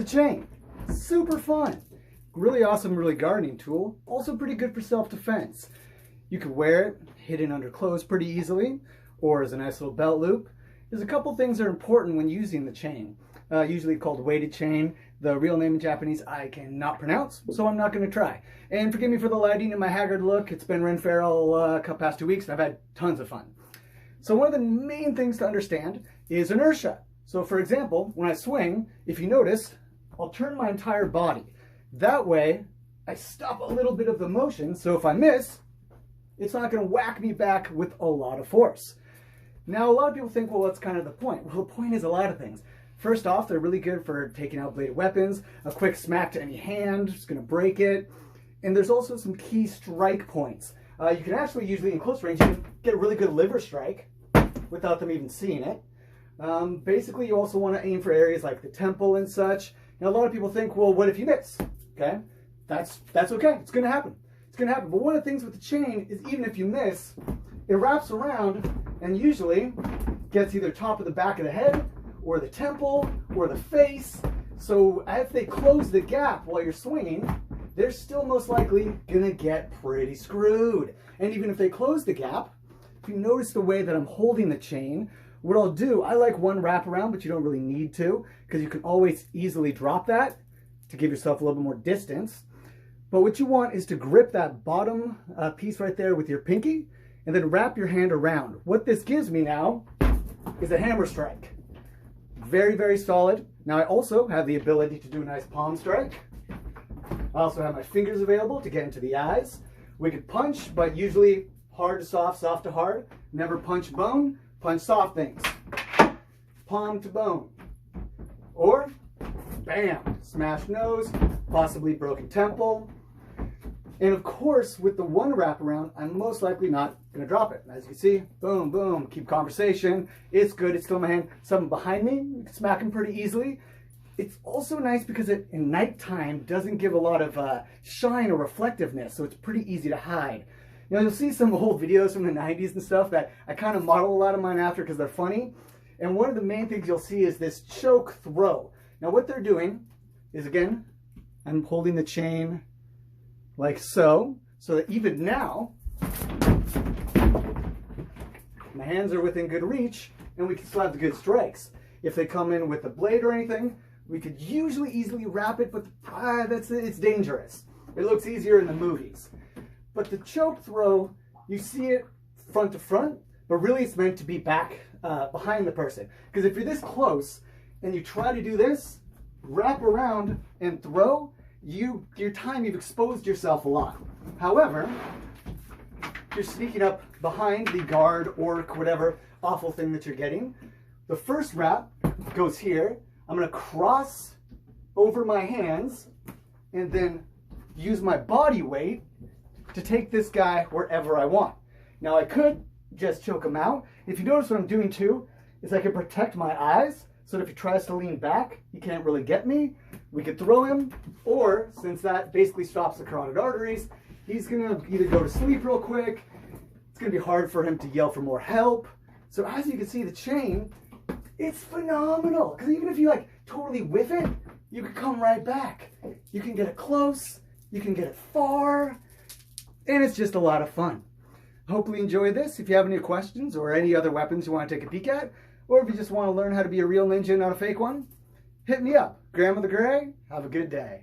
chain. Super fun. Really awesome, really gardening tool. Also pretty good for self-defense. You can wear it hidden under clothes pretty easily, or as a nice little belt loop. There's a couple things that are important when using the chain. Usually called weighted chain. The real name in Japanese I cannot pronounce, so I'm not going to try. And forgive me for the lighting and my haggard look. It's been Ren Feral past 2 weeks and I've had tons of fun. So one of the main things to understand is inertia. So for example, when I swing, if you notice, I'll turn my entire body. That way, I stop a little bit of the motion, so if I miss, it's not going to whack me back with a lot of force. Now, a lot of people think, well, what's kind of the point? Well, the point is a lot of things. First off, they're really good for taking out bladed weapons. A quick smack to any hand is going to break it. And there's also some key strike points. You can actually, usually in close range, you can get a really good liver strike without them even seeing it. Basically, you also want to aim for areas like the temple and such. Now, a lot of people think, well, what if you miss? Okay, that's okay. It's going to happen. It's going to happen. But one of the things with the chain is even if you miss, it wraps around and usually gets either top of the back of the head or the temple or the face. So if they close the gap while you're swinging, they're still most likely going to get pretty screwed. And even if they close the gap, if you notice the way that I'm holding the chain, what I'll do, I like one wrap around, but you don't really need to, because you can always easily drop that to give yourself a little bit more distance. But what you want is to grip that bottom piece right there with your pinky and then wrap your hand around. What this gives me now is a hammer strike. Very, very solid. Now I also have the ability to do a nice palm strike. I also have my fingers available to get into the eyes. We could punch, but usually hard to soft, soft to hard. Never punch bone, punch soft things. Palm to bone. Or bam, smashed nose, possibly broken temple. And of course, with the one wraparound, I'm most likely not going to drop it. As you can see, boom, boom, keep conversation. It's good, it's still in my hand. Something behind me, you can smack them pretty easily. It's also nice because it, in nighttime, doesn't give a lot of shine or reflectiveness, so it's pretty easy to hide. You know, you'll see some old videos from the 90s and stuff that I kind of model a lot of mine after because they're funny. And one of the main things you'll see is this choke throw. Now what they're doing is, again, I'm holding the chain like so that even now, my hands are within good reach and we can still have the good strikes. If they come in with a blade or anything, we could usually easily wrap it, but it's dangerous. It looks easier in the movies. But the choke throw, you see it front to front, but really it's meant to be back behind the person. Because if you're this close and you try to do this, wrap around and throw, you've exposed yourself a lot. However, you're sneaking up behind the guard, orc, whatever awful thing that you're getting. The first wrap goes here. I'm going to cross over my hands and then use my body weight to take this guy wherever I want. Now I could just choke him out. If you notice what I'm doing too, is I can protect my eyes so that if he tries to lean back, he can't really get me. We could throw him, or since that basically stops the carotid arteries, he's gonna either go to sleep real quick, it's gonna be hard for him to yell for more help. So as you can see, the chain, it's phenomenal. Because even if you like totally whiff it, you can come right back. You can get it close, you can get it far, and it's just a lot of fun. Hopefully you enjoyed this. If you have any questions or any other weapons you want to take a peek at, or if you just want to learn how to be a real ninja, not a fake one, hit me up. Grandmother Gray, have a good day.